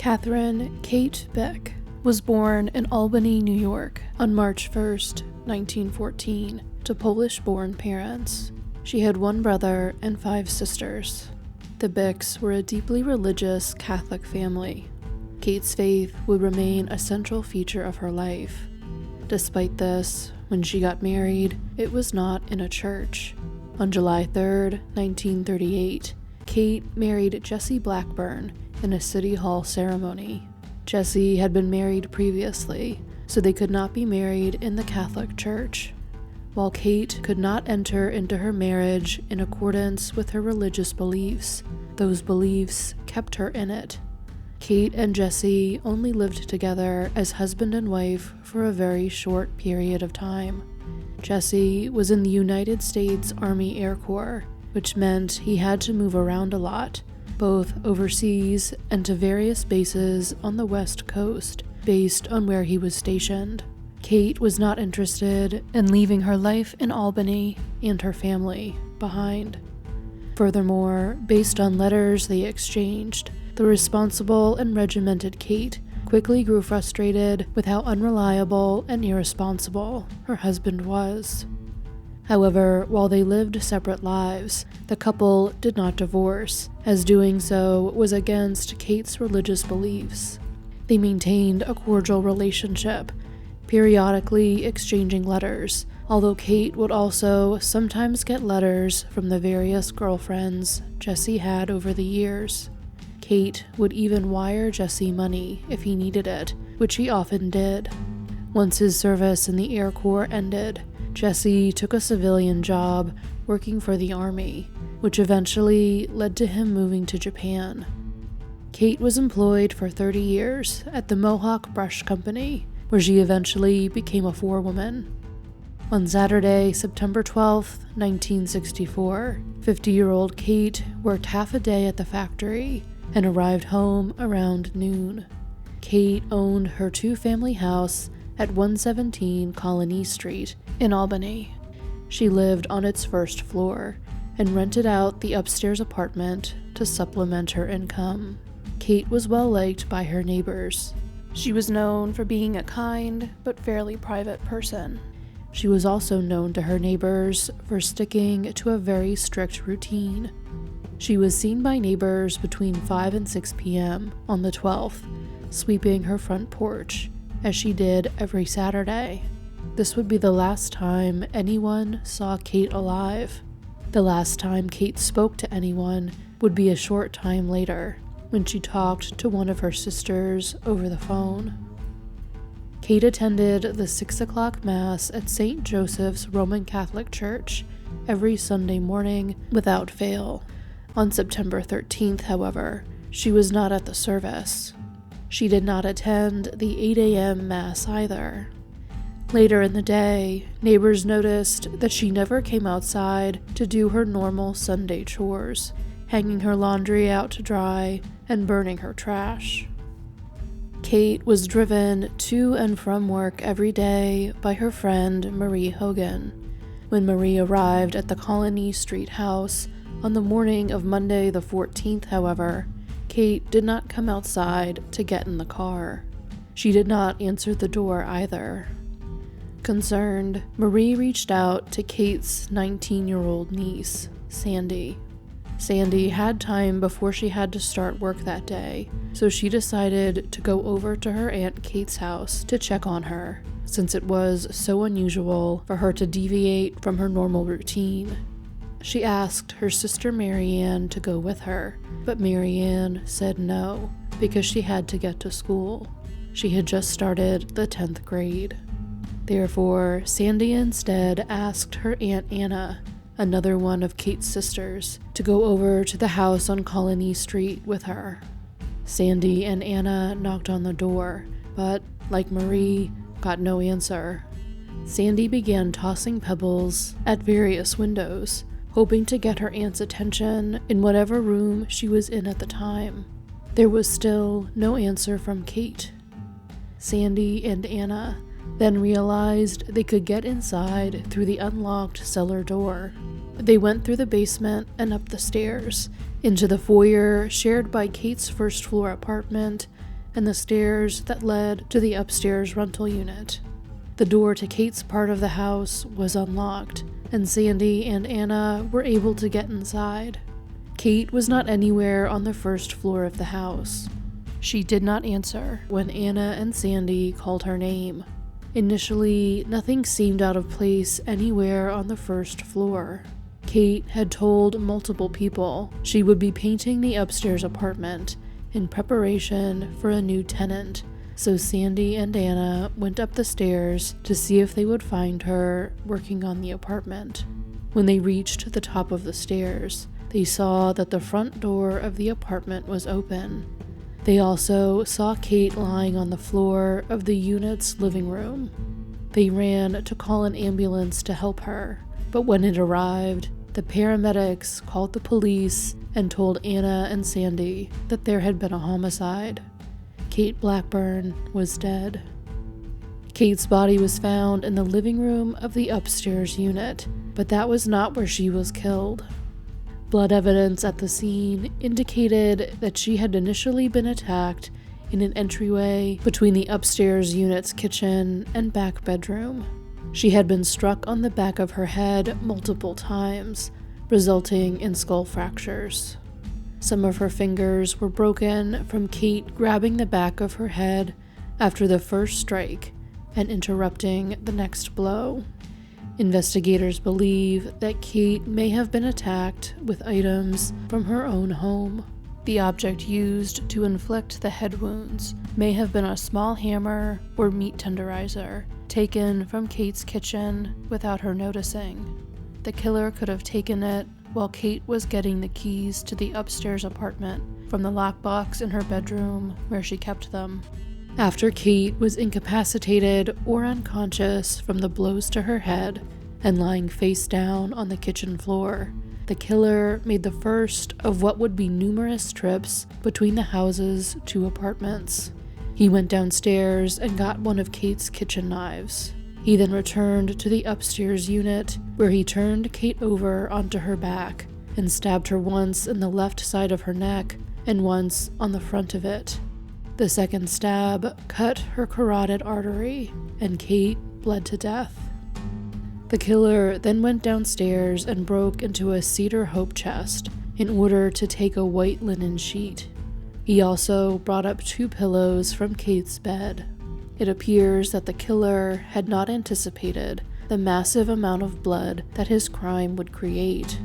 Catherine Kate Beck was born in Albany, New York on March 1st, 1914, to Polish-born parents. She had one brother and 5 sisters. The Becks were a deeply religious Catholic family. Kate's faith would remain a central feature of her life. Despite this, when she got married, it was not in a church. On July 3rd, 1938, Kate married Jesse Blackburn in a City Hall ceremony. Jesse had been married previously, so they could not be married in the Catholic Church. While Kate could not enter into her marriage in accordance with her religious beliefs, those beliefs kept her in it. Kate and Jesse only lived together as husband and wife for a very short period of time. Jesse was in the United States Army Air Corps, which meant he had to move around a lot, both overseas and to various bases on the West Coast, based on where he was stationed. Kate was not interested in leaving her life in Albany and her family behind. Furthermore, based on letters they exchanged, the responsible and regimented Kate quickly grew frustrated with how unreliable and irresponsible her husband was. However, while they lived separate lives, the couple did not divorce, as doing so was against Kate's religious beliefs. They maintained a cordial relationship, periodically exchanging letters, although Kate would also sometimes get letters from the various girlfriends Jesse had over the years. Kate would even wire Jesse money if he needed it, which he often did. Once his service in the Air Corps ended, Jesse took a civilian job working for the Army, which eventually led to him moving to Japan. Kate was employed for 30 years at the Mohawk Brush Company, where she eventually became a forewoman. On Saturday, September 12, 1964, 50-year-old Kate worked half a day at the factory and arrived home around noon. Kate owned her 2-family house at 117 Colony Street in Albany. She lived on its first floor and rented out the upstairs apartment to supplement her income. Kate was well liked by her neighbors. She was known for being a kind but fairly private person. She was also known to her neighbors for sticking to a very strict routine. She was seen by neighbors between 5 and 6 p.m. on the 12th, sweeping her front porch, as she did every Saturday. This would be the last time anyone saw Kate alive. The last time Kate spoke to anyone would be a short time later, when she talked to one of her sisters over the phone. Kate attended the 6 o'clock Mass at St. Joseph's Roman Catholic Church every Sunday morning without fail. On September 13th, however, she was not at the service. She did not attend the 8 a.m. Mass either. Later in the day, neighbors noticed that she never came outside to do her normal Sunday chores, hanging her laundry out to dry and burning her trash. Kate was driven to and from work every day by her friend Marie Hogan. When Marie arrived at the Colony Street house on the morning of Monday the 14th, however, Kate did not come outside to get in the car. She did not answer the door either. Concerned, Marie reached out to Kate's 19-year-old niece, Sandy. Sandy had time before she had to start work that day, so she decided to go over to her Aunt Kate's house to check on her, since it was so unusual for her to deviate from her normal routine. She asked her sister Marianne to go with her, but Marianne said no, because she had to get to school. She had just started the 10th grade. Therefore, Sandy instead asked her Aunt Anna, another one of Kate's sisters, to go over to the house on Colony Street with her. Sandy and Anna knocked on the door, but, like Marie, got no answer. Sandy began tossing pebbles at various windows, hoping to get her aunt's attention in whatever room she was in at the time. There was still no answer from Kate. Sandy and Anna then realized they could get inside through the unlocked cellar door. They went through the basement and up the stairs, into the foyer shared by Kate's first-floor apartment, and the stairs that led to the upstairs rental unit. The door to Kate's part of the house was unlocked, and Sandy and Anna were able to get inside. Kate was not anywhere on the first floor of the house. She did not answer when Anna and Sandy called her name. Initially, nothing seemed out of place anywhere on the first floor. Kate had told multiple people she would be painting the upstairs apartment in preparation for a new tenant, so Sandy and Anna went up the stairs to see if they would find her working on the apartment. When they reached the top of the stairs, they saw that the front door of the apartment was open. They also saw Kate lying on the floor of the unit's living room. They ran to call an ambulance to help her, but when it arrived, the paramedics called the police and told Anna and Sandy that there had been a homicide. Kate Blackburn was dead. Kate's body was found in the living room of the upstairs unit, but that was not where she was killed. Blood evidence at the scene indicated that she had initially been attacked in an entryway between the upstairs unit's kitchen and back bedroom. She had been struck on the back of her head multiple times, resulting in skull fractures. Some of her fingers were broken from Kate grabbing the back of her head after the first strike and interrupting the next blow. Investigators believe that Kate may have been attacked with items from her own home. The object used to inflict the head wounds may have been a small hammer or meat tenderizer taken from Kate's kitchen without her noticing. The killer could have taken it while Kate was getting the keys to the upstairs apartment from the lockbox in her bedroom where she kept them. After Kate was incapacitated or unconscious from the blows to her head and lying face down on the kitchen floor, the killer made the first of what would be numerous trips between the house's two apartments. He went downstairs and got one of Kate's kitchen knives. He then returned to the upstairs unit, where he turned Kate over onto her back and stabbed her once in the left side of her neck and once on the front of it. The second stab cut her carotid artery, and Kate bled to death. The killer then went downstairs and broke into a cedar hope chest in order to take a white linen sheet. He also brought up 2 pillows from Kate's bed. It appears that the killer had not anticipated the massive amount of blood that his crime would create.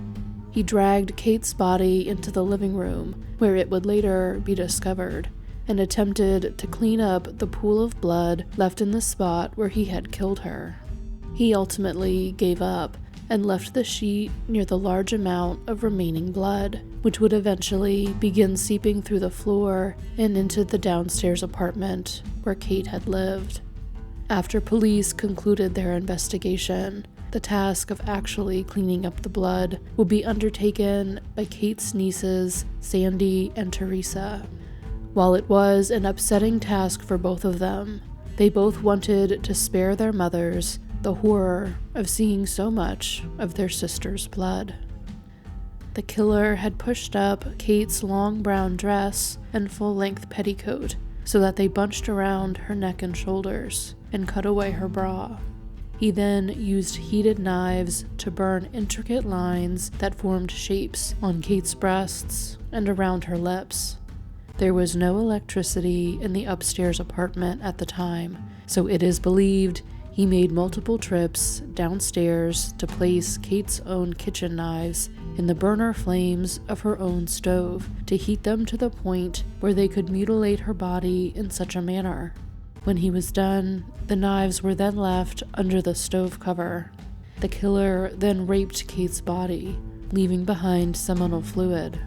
He dragged Kate's body into the living room, where it would later be discovered, and attempted to clean up the pool of blood left in the spot where he had killed her. He ultimately gave up and left the sheet near the large amount of remaining blood, which would eventually begin seeping through the floor and into the downstairs apartment where Kate had lived. After police concluded their investigation, the task of actually cleaning up the blood would be undertaken by Kate's nieces, Sandy and Teresa. While it was an upsetting task for both of them, they both wanted to spare their mothers the horror of seeing so much of their sister's blood. The killer had pushed up Kate's long brown dress and full-length petticoat so that they bunched around her neck and shoulders and cut away her bra. He then used heated knives to burn intricate lines that formed shapes on Kate's breasts and around her lips. There was no electricity in the upstairs apartment at the time, so it is believed he made multiple trips downstairs to place Kate's own kitchen knives in the burner flames of her own stove to heat them to the point where they could mutilate her body in such a manner. When he was done, the knives were then left under the stove cover. The killer then raped Kate's body, leaving behind seminal fluid.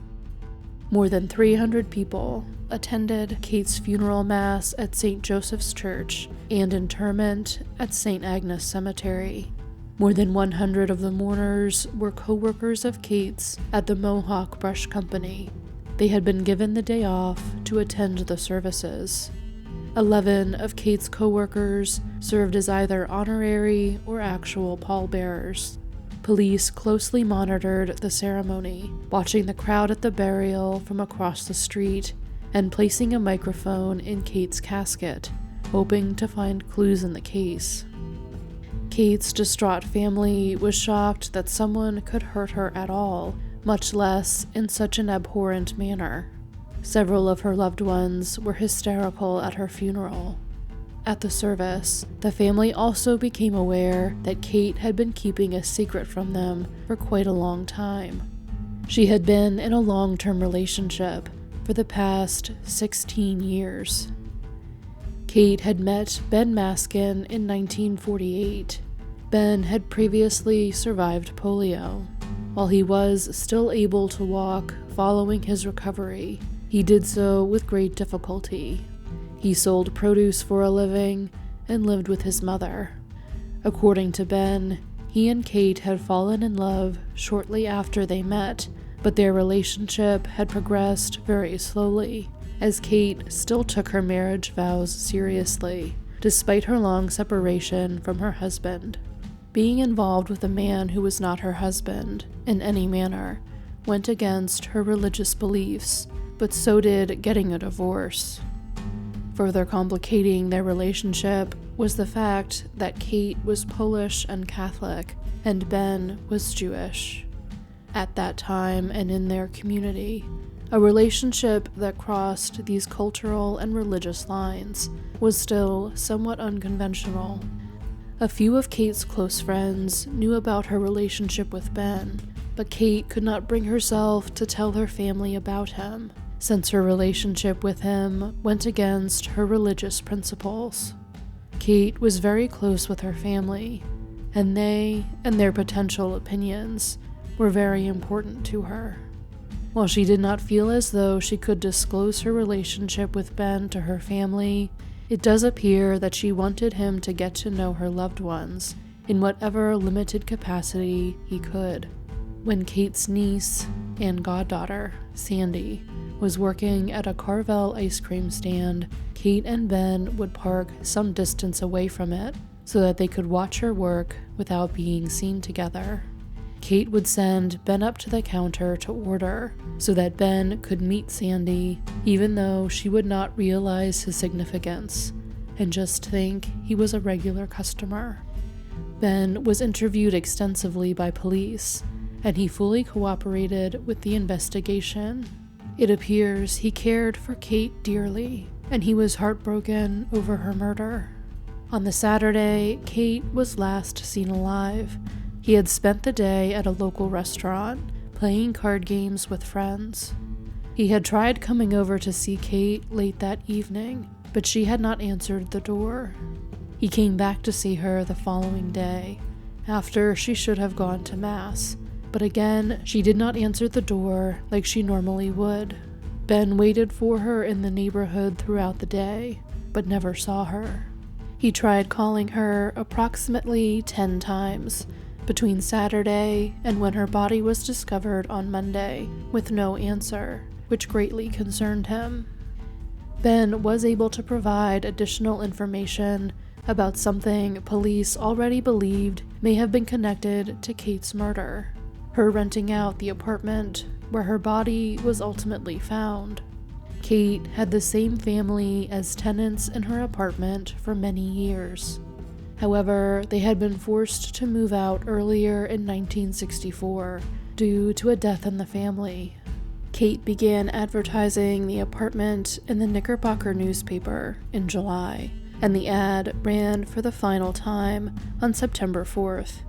More than 300 people attended Kate's funeral mass at St. Joseph's Church and interment at St. Agnes Cemetery. More than 100 of the mourners were co-workers of Kate's at the Mohawk Brush Company. They had been given the day off to attend the services. 11 of Kate's co-workers served as either honorary or actual pallbearers. Police closely monitored the ceremony, watching the crowd at the burial from across the street and placing a microphone in Kate's casket, hoping to find clues in the case. Kate's distraught family was shocked that someone could hurt her at all, much less in such an abhorrent manner. Several of her loved ones were hysterical at her funeral. At the service, the family also became aware that Kate had been keeping a secret from them for quite a long time. She had been in a long-term relationship for the past 16 years. Kate had met Ben Maskin in 1948. Ben had previously survived polio. While he was still able to walk following his recovery, he did so with great difficulty. He sold produce for a living and lived with his mother. According to Ben, he and Kate had fallen in love shortly after they met, but their relationship had progressed very slowly, as Kate still took her marriage vows seriously, despite her long separation from her husband. Being involved with a man who was not her husband, in any manner, went against her religious beliefs, but so did getting a divorce. Further complicating their relationship was the fact that Kate was Polish and Catholic, and Ben was Jewish. At that time and in their community, a relationship that crossed these cultural and religious lines was still somewhat unconventional. A few of Kate's close friends knew about her relationship with Ben, but Kate could not bring herself to tell her family about him, since her relationship with him went against her religious principles. Kate was very close with her family, and they and their potential opinions were very important to her. While she did not feel as though she could disclose her relationship with Ben to her family, it does appear that she wanted him to get to know her loved ones in whatever limited capacity he could. When Kate's niece and goddaughter, Sandy, was working at a Carvel ice cream stand, Kate and Ben would park some distance away from it so that they could watch her work without being seen together. Kate would send Ben up to the counter to order so that Ben could meet Sandy, even though she would not realize his significance and just think he was a regular customer. Ben was interviewed extensively by police, and he fully cooperated with the investigation. It appears he cared for Kate dearly, and he was heartbroken over her murder. On the Saturday, Kate was last seen alive. He had spent the day at a local restaurant, playing card games with friends. He had tried coming over to see Kate late that evening, but she had not answered the door. He came back to see her the following day, after she should have gone to Mass, but again, she did not answer the door like she normally would. Ben waited for her in the neighborhood throughout the day, but never saw her. He tried calling her approximately 10 times, between Saturday and when her body was discovered on Monday, with no answer, which greatly concerned him. Ben was able to provide additional information about something police already believed may have been connected to Kate's murder, her renting out the apartment where her body was ultimately found. Kate had the same family as tenants in her apartment for many years. However, they had been forced to move out earlier in 1964 due to a death in the family. Kate began advertising the apartment in the Knickerbocker newspaper in July, and the ad ran for the final time on September 4th,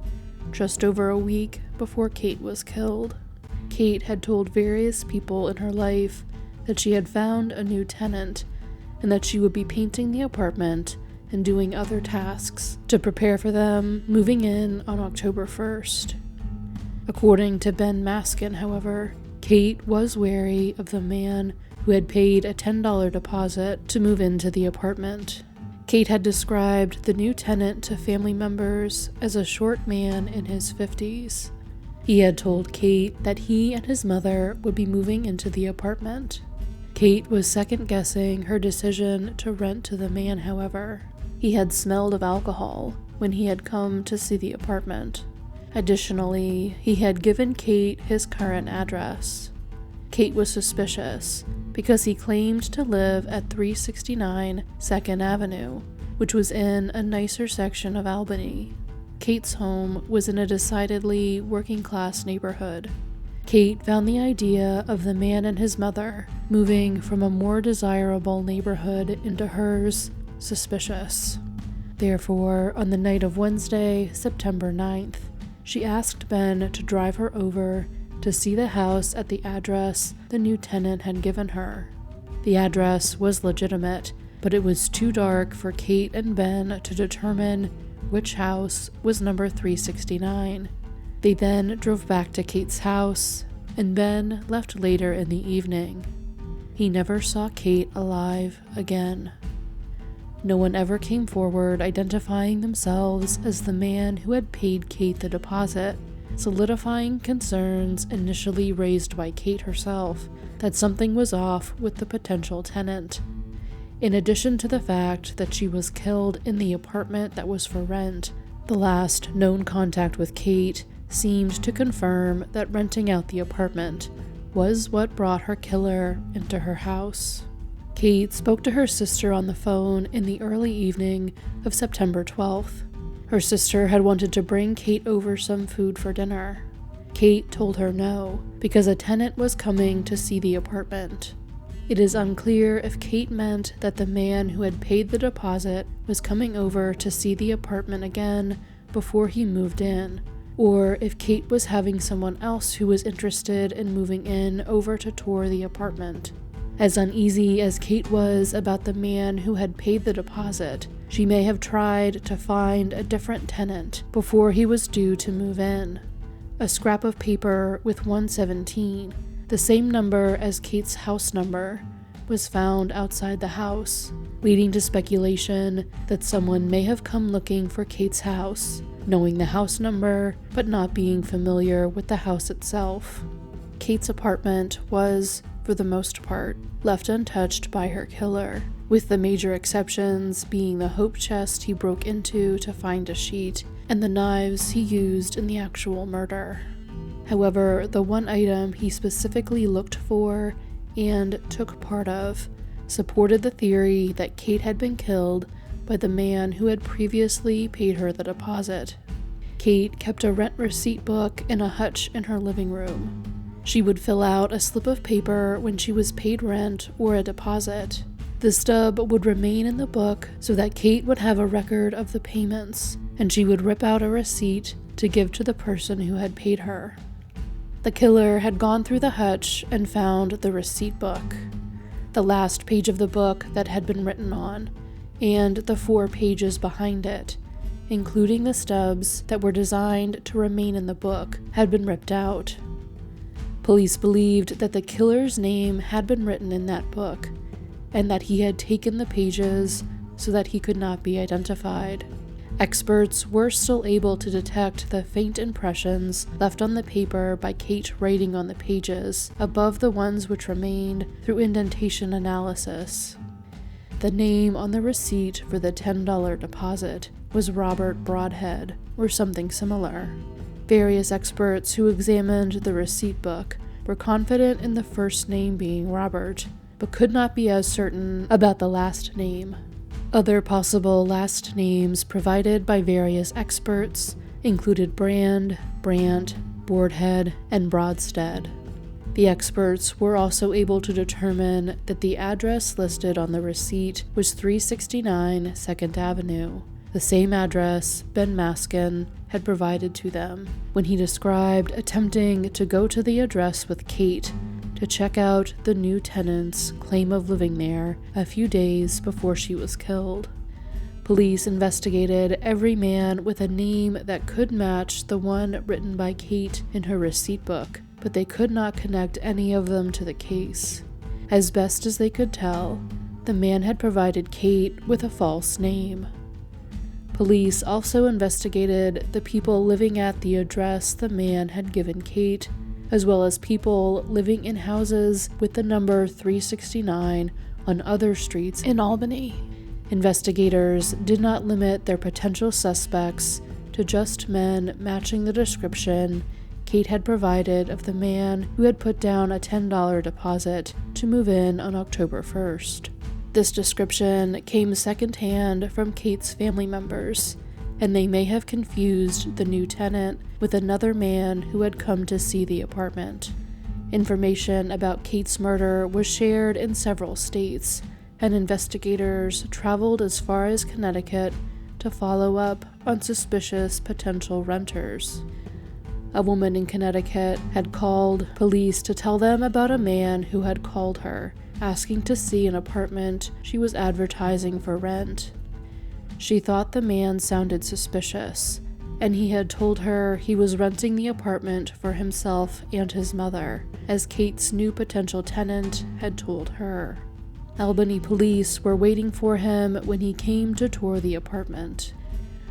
just over a week before Kate was killed. Kate had told various people in her life that she had found a new tenant and that she would be painting the apartment and doing other tasks to prepare for them moving in on October 1st. According to Ben Maskin, however, Kate was wary of the man who had paid a $10 deposit to move into the apartment. Kate had described the new tenant to family members as a short man in his 50s. He had told Kate that he and his mother would be moving into the apartment. Kate was second-guessing her decision to rent to the man, however. He had smelled of alcohol when he had come to see the apartment. Additionally, he had given Kate his current address. Kate was suspicious because he claimed to live at 369 2nd Avenue, which was in a nicer section of Albany. Kate's home was in a decidedly working-class neighborhood. Kate found the idea of the man and his mother moving from a more desirable neighborhood into hers suspicious. Therefore, on the night of Wednesday, September 9th, she asked Ben to drive her over to see the house at the address the new tenant had given her. The address was legitimate, but it was too dark for Kate and Ben to determine which house was number 369. They then drove back to Kate's house, and Ben left later in the evening. He never saw Kate alive again. No one ever came forward identifying themselves as the man who had paid Kate the deposit, solidifying concerns initially raised by Kate herself that something was off with the potential tenant. In addition to the fact that she was killed in the apartment that was for rent, the last known contact with Kate seemed to confirm that renting out the apartment was what brought her killer into her house. Kate spoke to her sister on the phone in the early evening of September 12th. Her sister had wanted to bring Kate over some food for dinner. Kate told her no, because a tenant was coming to see the apartment. It is unclear if Kate meant that the man who had paid the deposit was coming over to see the apartment again before he moved in, or if Kate was having someone else who was interested in moving in over to tour the apartment. As uneasy as Kate was about the man who had paid the deposit, she may have tried to find a different tenant before he was due to move in. A scrap of paper with 117, the same number as Kate's house number, was found outside the house, leading to speculation that someone may have come looking for Kate's house, knowing the house number but not being familiar with the house itself. Kate's apartment was, for the most part, left untouched by her killer, with the major exceptions being the hope chest he broke into to find a sheet and the knives he used in the actual murder. However, the one item he specifically looked for and took part of supported the theory that Kate had been killed by the man who had previously paid her the deposit. Kate kept a rent receipt book in a hutch in her living room. She would fill out a slip of paper when she was paid rent or a deposit. The stub would remain in the book so that Kate would have a record of the payments, and she would rip out a receipt to give to the person who had paid her. The killer had gone through the hutch and found the receipt book, the last page of the book that had been written on, and the 4 pages behind it, including the stubs that were designed to remain in the book, had been ripped out. Police believed that the killer's name had been written in that book, and that he had taken the pages so that he could not be identified. Experts were still able to detect the faint impressions left on the paper by Kate writing on the pages above the ones which remained through indentation analysis. The name on the receipt for the $10 deposit was Robert Broadhead, or something similar. Various experts who examined the receipt book were confident in the first name being Robert, but could not be as certain about the last name. Other possible last names provided by various experts included Brand, Brandt, Broadhead, and Broadstead. The experts were also able to determine that the address listed on the receipt was 369 2nd Avenue, the same address Ben Maskin had provided to them when he described attempting to go to the address with Kate to check out the new tenant's claim of living there a few days before she was killed. Police investigated every man with a name that could match the one written by Kate in her receipt book, but they could not connect any of them to the case. As best as they could tell, the man had provided Kate with a false name. Police also investigated the people living at the address the man had given Kate, as well as people living in houses with the number 369 on other streets in Albany. Investigators did not limit their potential suspects to just men matching the description Kate had provided of the man who had put down a $10 deposit to move in on October 1st. This description came secondhand from Kate's family members, and they may have confused the new tenant with another man who had come to see the apartment. Information about Kate's murder was shared in several states, and investigators traveled as far as Connecticut to follow up on suspicious potential renters. A woman in Connecticut had called police to tell them about a man who had called her, asking to see an apartment she was advertising for rent. She thought the man sounded suspicious, and he had told her he was renting the apartment for himself and his mother, as Kate's new potential tenant had told her. Albany police were waiting for him when he came to tour the apartment.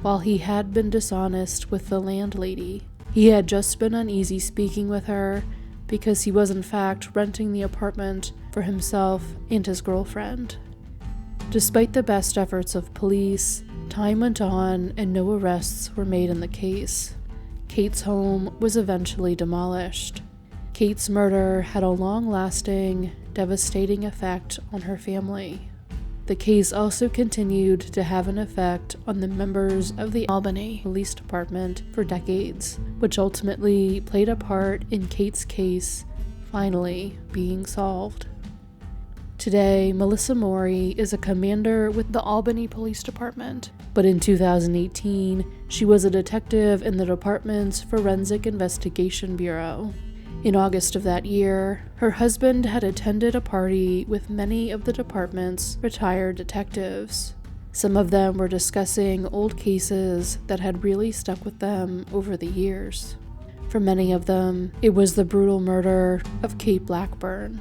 While he had been dishonest with the landlady, he had just been uneasy speaking with her because he was in fact renting the apartment for himself and his girlfriend. Despite the best efforts of police, time went on and no arrests were made in the case. Kate's home was eventually demolished. Kate's murder had a long-lasting, devastating effect on her family. The case also continued to have an effect on the members of the Albany Police Department for decades, which ultimately played a part in Kate's case finally being solved. Today, Melissa Morey is a commander with the Albany Police Department, but in 2018, she was a detective in the department's Forensic Investigation Bureau. In August of that year, her husband had attended a party with many of the department's retired detectives. Some of them were discussing old cases that had really stuck with them over the years. For many of them, it was the brutal murder of Kate Blackburn.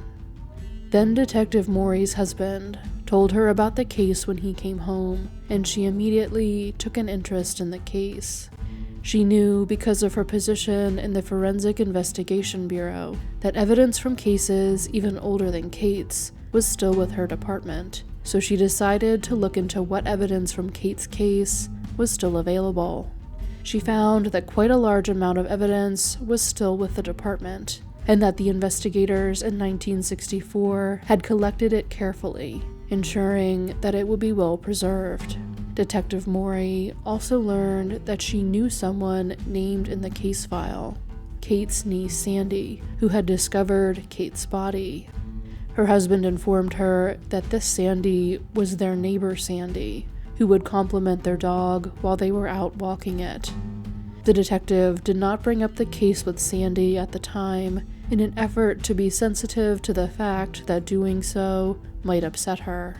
Then Detective Morey's husband told her about the case when he came home, and she immediately took an interest in the case. She knew, because of her position in the Forensic Investigation Bureau, that evidence from cases even older than Kate's was still with her department, so she decided to look into what evidence from Kate's case was still available. She found that quite a large amount of evidence was still with the department, and that the investigators in 1964 had collected it carefully, ensuring that it would be well preserved. Detective Morey also learned that she knew someone named in the case file, Kate's niece Sandy, who had discovered Kate's body. Her husband informed her that this Sandy was their neighbor Sandy, who would compliment their dog while they were out walking it. The detective did not bring up the case with Sandy at the time in an effort to be sensitive to the fact that doing so might upset her.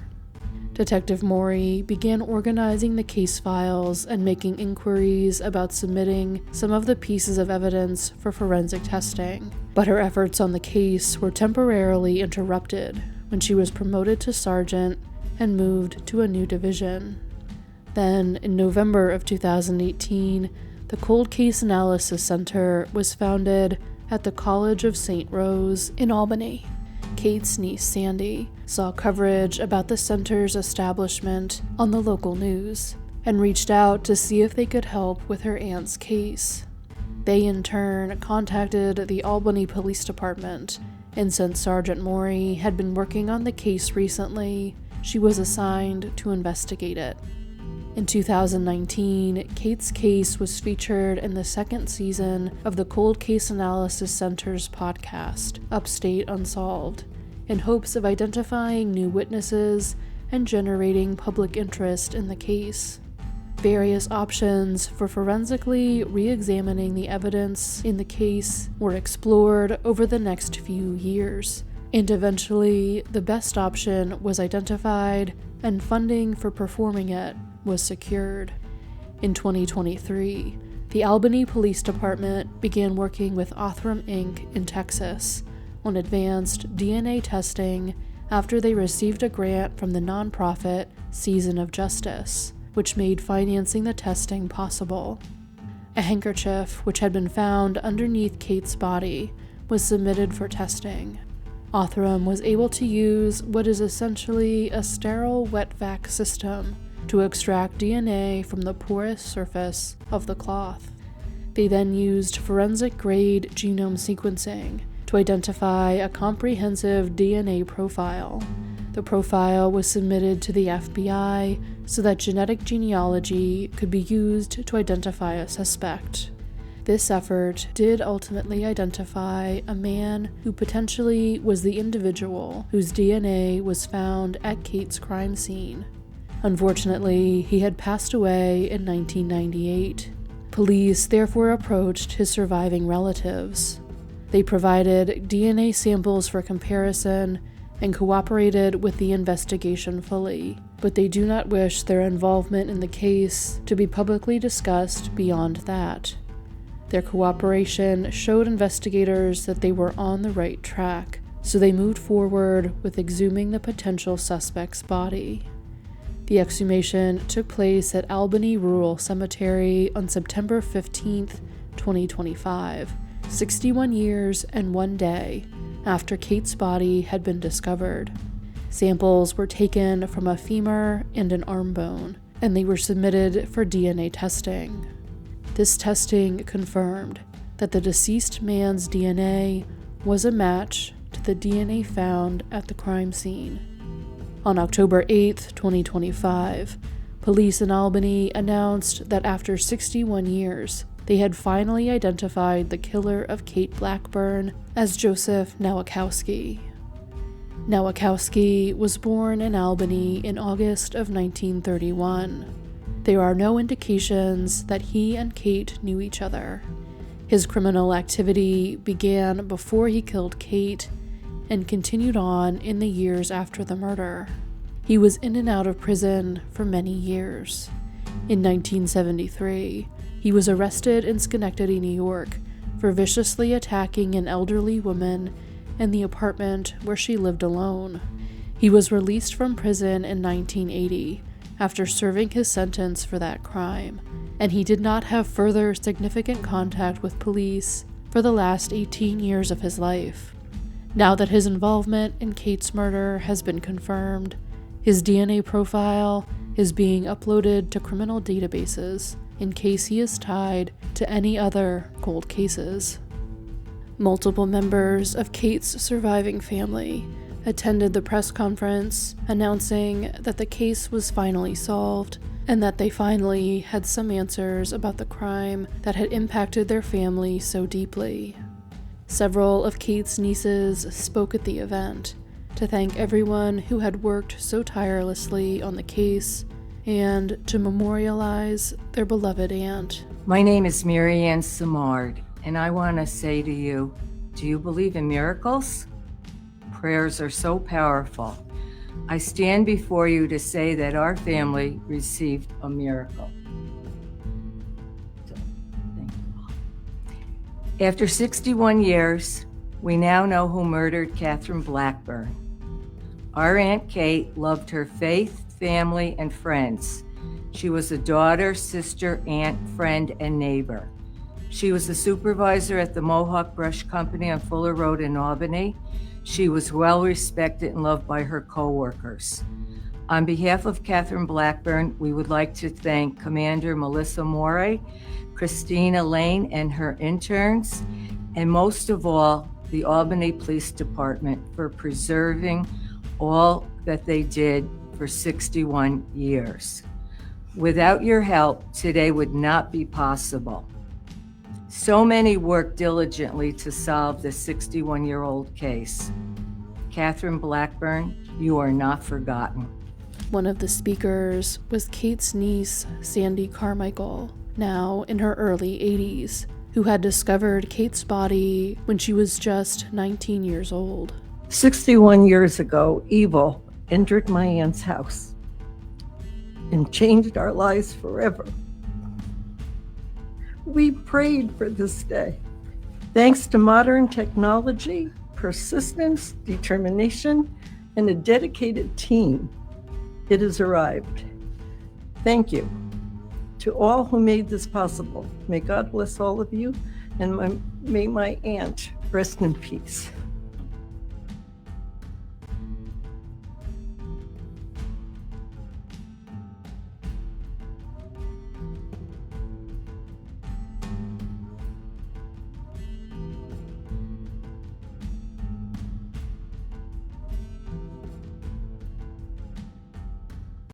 Detective Morey began organizing the case files and making inquiries about submitting some of the pieces of evidence for forensic testing, but her efforts on the case were temporarily interrupted when she was promoted to sergeant and moved to a new division. Then, in November of 2018, the Cold Case Analysis Center was founded at the College of St. Rose in Albany. Kate's niece Sandy saw coverage about the center's establishment on the local news and reached out to see if they could help with her aunt's case. They in turn contacted the Albany Police Department, and since Sergeant Morey had been working on the case recently, she was assigned to investigate it. In 2019, Kate's case was featured in the second season of the Cold Case Analysis Center's podcast, Upstate Unsolved, in hopes of identifying new witnesses and generating public interest in the case. Various options for forensically re-examining the evidence in the case were explored over the next few years, and eventually the best option was identified and funding for performing it was secured. In 2023, the Albany Police Department began working with Othram Inc. in Texas on advanced DNA testing after they received a grant from the nonprofit Season of Justice, which made financing the testing possible. A handkerchief, which had been found underneath Kate's body, was submitted for testing. Othram was able to use what is essentially a sterile wet vac system to extract DNA from the porous surface of the cloth. They then used forensic-grade genome sequencing to identify a comprehensive DNA profile. The profile was submitted to the FBI so that genetic genealogy could be used to identify a suspect. This effort did ultimately identify a man who potentially was the individual whose DNA was found at Kate's crime scene. Unfortunately, he had passed away in 1998. Police therefore approached his surviving relatives. They provided DNA samples for comparison and cooperated with the investigation fully, but they do not wish their involvement in the case to be publicly discussed beyond that. Their cooperation showed investigators that they were on the right track, so they moved forward with exhuming the potential suspect's body. The exhumation took place at Albany Rural Cemetery on September 15, 2025, 61 years and 1 day after Kate's body had been discovered. Samples were taken from a femur and an arm bone, and they were submitted for DNA testing. This testing confirmed that the deceased man's DNA was a match to the DNA found at the crime scene. On October 8, 2025, police in Albany announced that after 61 years, they had finally identified the killer of Kate Blackburn as Joseph Nowakowski. Nowakowski was born in Albany in August of 1931. There are no indications that he and Kate knew each other. His criminal activity began before he killed Kate and continued on in the years after the murder. He was in and out of prison for many years. In 1973, he was arrested in Schenectady, New York, for viciously attacking an elderly woman in the apartment where she lived alone. He was released from prison in 1980 after serving his sentence for that crime, and he did not have further significant contact with police for the last 18 years of his life. Now that his involvement in Kate's murder has been confirmed, his DNA profile is being uploaded to criminal databases in case he is tied to any other cold cases. Multiple members of Kate's surviving family attended the press conference announcing that the case was finally solved and that they finally had some answers about the crime that had impacted their family so deeply. Several of Kate's nieces spoke at the event to thank everyone who had worked so tirelessly on the case and to memorialize their beloved aunt. My name is Mary Ann Simard, and I want to say to you, do you believe in miracles? Prayers are so powerful. I stand before you to say that our family received a miracle. Thank you. After 61 years, we now know who murdered Catherine Blackburn. Our Aunt Kate loved her faith, family, and friends. She was a daughter, sister, aunt, friend, and neighbor. She was the supervisor at the Mohawk Brush Company on Fuller Road in Albany. She was well respected and loved by her co-workers. On behalf of Catherine Blackburn, we would like to thank Commander Melissa Morey, Christina Lane and her interns, and most of all, the Albany Police Department for preserving all that they did for 61 years. Without your help, today would not be possible. So many worked diligently to solve the 61-year-old case. Catherine Blackburn, you are not forgotten. One of the speakers was Kate's niece, Sandy Carmichael, now in her early 80s, who had discovered Kate's body when she was just 19 years old. 61 years ago, evil entered my aunt's house and changed our lives forever. We prayed for this day. Thanks to modern technology, persistence, determination, and a dedicated team, it has arrived. Thank you to all who made this possible. May God bless all of you, and may my aunt rest in peace.